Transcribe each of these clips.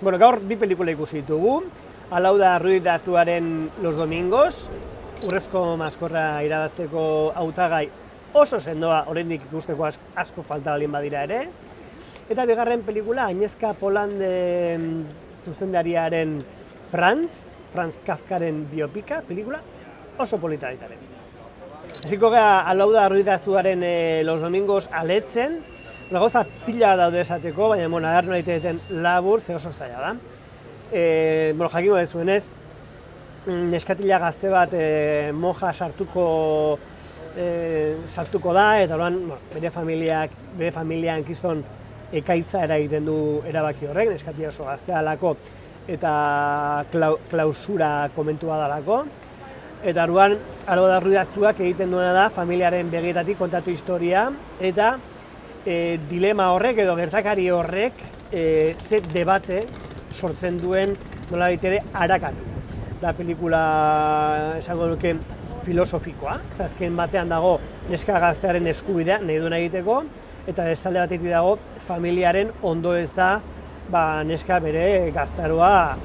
Bueno, gaur bi pelikula ikusi ditugu. Hau da Ruiz de Azuaren Los Domingos, urrezko maskorra irabazteko hautagai oso sendoa, oraindik ikusteko asko falta balin badira ere. Eta bigarren pelikula, Agnezka Polanden zuzendariaren Franz Kafkaren biopika pelikula, oso polita baita ere. Hasiko gara hau da Ruiz de Azuaren Los Domingos aletzen. Gauza pila daude esateko, baina agartu nahi deten labur, ze oso zaila da. Jakingo dezuenez, neskatila gazte bat monja sartuko da, eta orduan bere familian kiston ekaitza eragiten du erabaki horrek, neskatila oso gaztea dalako eta klausura komentua dalako. Eta orduan, hau da Ruiz de Azuak egiten duena da, familiaren begietatik kontatu historia, eta dilema horrek edo gertakari horrek ze debate sortzen duen nolabait ere arakatu. Da pelikula esango nuke filosofikoa, azken batean dago neska gaztearen eskubidea nahi duena egiteko, eta bestalde batetik dago familiaren ondo ez da neska bere gaztaroa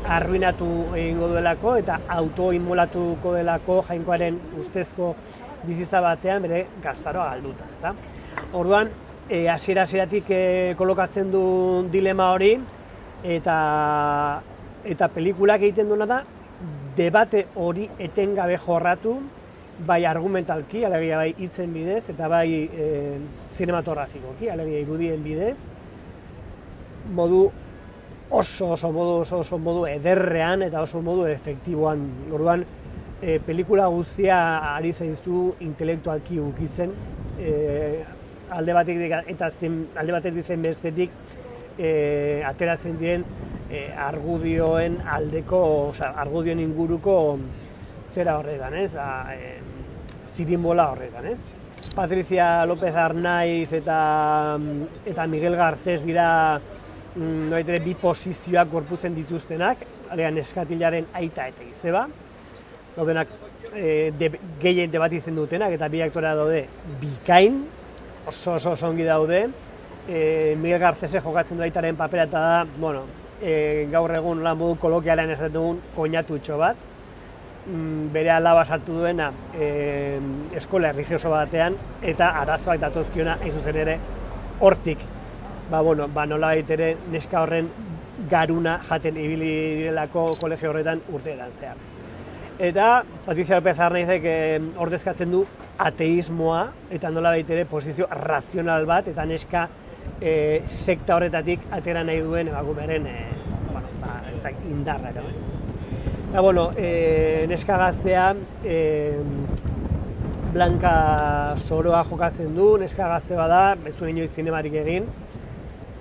arruinatu egingo duelako eta autoinmolatuko delako jainkoaren ustezko bizitza batean bere gaztaroa galduta, ezta? Orduan, hasiera-hasieratik kolokatzen du dilema hori eta pelikulak egiten duena da debate hori etengabe jorratu, bai argumentalki, alegia bai hitzen bidez eta bai zinematografikoki, alegia irudien bidez, oso modu ederrean eta oso modu efektiboan. Orduan, pelikula guztia ari zaizu intelektualki ukitzen, alde batetik zen bestetik ateratzen diren argudioen aldeko, argudioen inguruko zera horretan, zirinbola horretan, Patricia López Arnaiz eta Miguel Garcés dira bi posizioak gorputzen dituztenak, neskatilaren aita eta izeba, daudenak gehien debatitzen dutenak eta bi aktorea daude bikain, oso ongi daude. Miguel Garcés jokatzen du aitaren papera eta da, gaur egun modu kolokialean esaten dugun koinatutxo bat. Bere alaba sartu duena eskola erlijioso batean eta arazoak datozkiona hain zuzen ere hortik. Nolabait ere neska horren garuna jaten ibili direlako kolegio horretan urteetan zehar. Eta Patricia López Arnaizek ordezkatzen du ateismoa eta nolabait ere posizio razional bat eta neska sekta horretatik atera nahi duen emakumearen indarra. Neska gaztea Blanca Soroa jokatzen du, neska gazte bada, ez zuen inoiz zinemarik egin,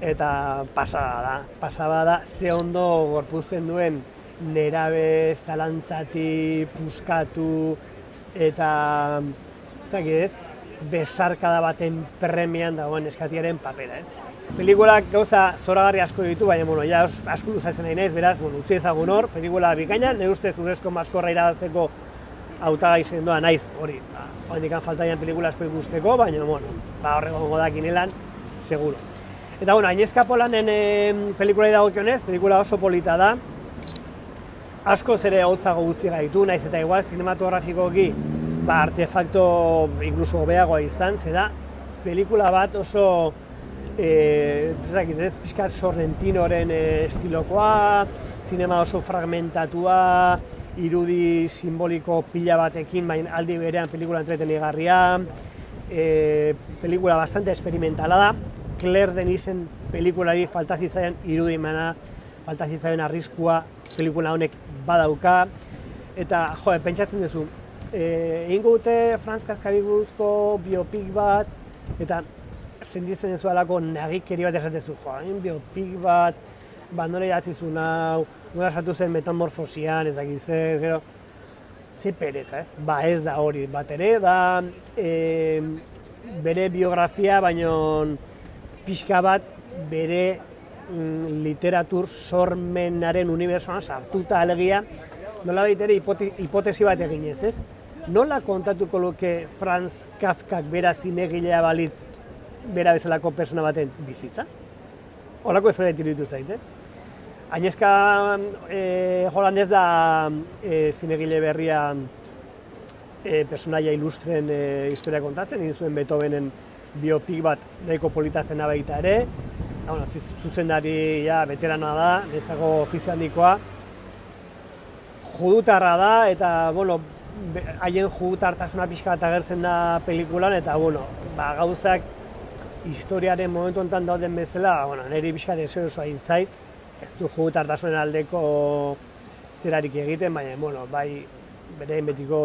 eta pasada da ze ondo gorpuzten duen nerabe zalantzati, puskatu eta besarkada baten premian dagoen neskatiaren papera, Pelikulak gauza zoragarri asko ditu, baina asko luzatzen nahi naiz, beraz, utzi ezagun hor, pelikula bikaina, nire ustez urrezko maskorra irabazteko hautagai sendoa naiz, hori, handikan faltaian pelikula asko ikusteko, baina, horrego godakinelan, seguro. Eta, Agnezka Polanen pelikulai dagokionez, pelikula oso polita da, askoz ere hotzago gutxi gaitu, naiz eta igual zinematografikoki artefakto inkluso hobeagoa izan, da pelikula bat oso pixkat Sorrentinoren estilokoa, zinema oso fragmentatua, irudi simboliko pila batekin, baina aldi berean pelikula entretenigarria, pelikula bastante experimentala da, Claire Denisen pelikulari falta zitzaion irudimena, falta zitzaion arriskua pelikula honek badauka, eta pentsatzen duzu, egingo dute Franz Kafkari buruzko biopik bat, eta sentitzen duzuelako nagikeri bat esatezu, biopik bat, nola idatzi zuen hau, nola sartu zen metamorfosian, ez dakit zer, gero, ze pereza, ez? Ez da hori, bat ere, da bere biografia, baino pixka bat bere literatur sormenaren unibertsoan sartuta alegia, nolabait ere hipotesi bat eginez, ez? Nola kontatuko luke Franz Kafkak bera zinegilea balitz bera bezalako persona baten bizitza? Horako ez bera iruditu zaitez? Agnieszka Holandez da zinegile berria personaia ilustren historia kontatzen, egin zuen Beethovenen biopik bat nahiko polita zena baita ere. Bueno, zuzendari veteranoa da, niretzako ofizio handikoa. Judutarra da eta bueno, haien judutartasuna pixka bat agertzen da pelikulan eta bueno, gauzak historiaren momentu honetan dauden bezala, bueno, niri pixka deseoso aintzait. Ez du judutartasunen aldeko zerarik egiten, baina bueno, bai bere betiko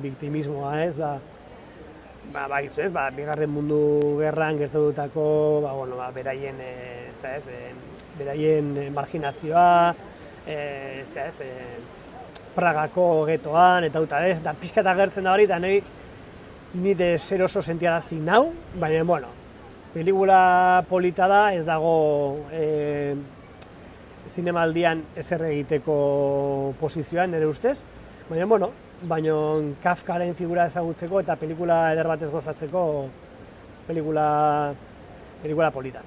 biktimismoa ez, bakizu ez, Bigarren Mundu Gerran gertatutako, bueno, beraien, beraien marginazioa, Pragako getoan eta ez, eta pixka eta gertzen da hori, eta ni deseroso sentiarazi nau, baina, bueno, pelikula polita da, ez dago zinemaldian ezer egiteko posizioan, nire ustez, baina, bueno, Kafkaren figura ezagutzeko eta pelikula eder batez gozatzeko pelikula polita.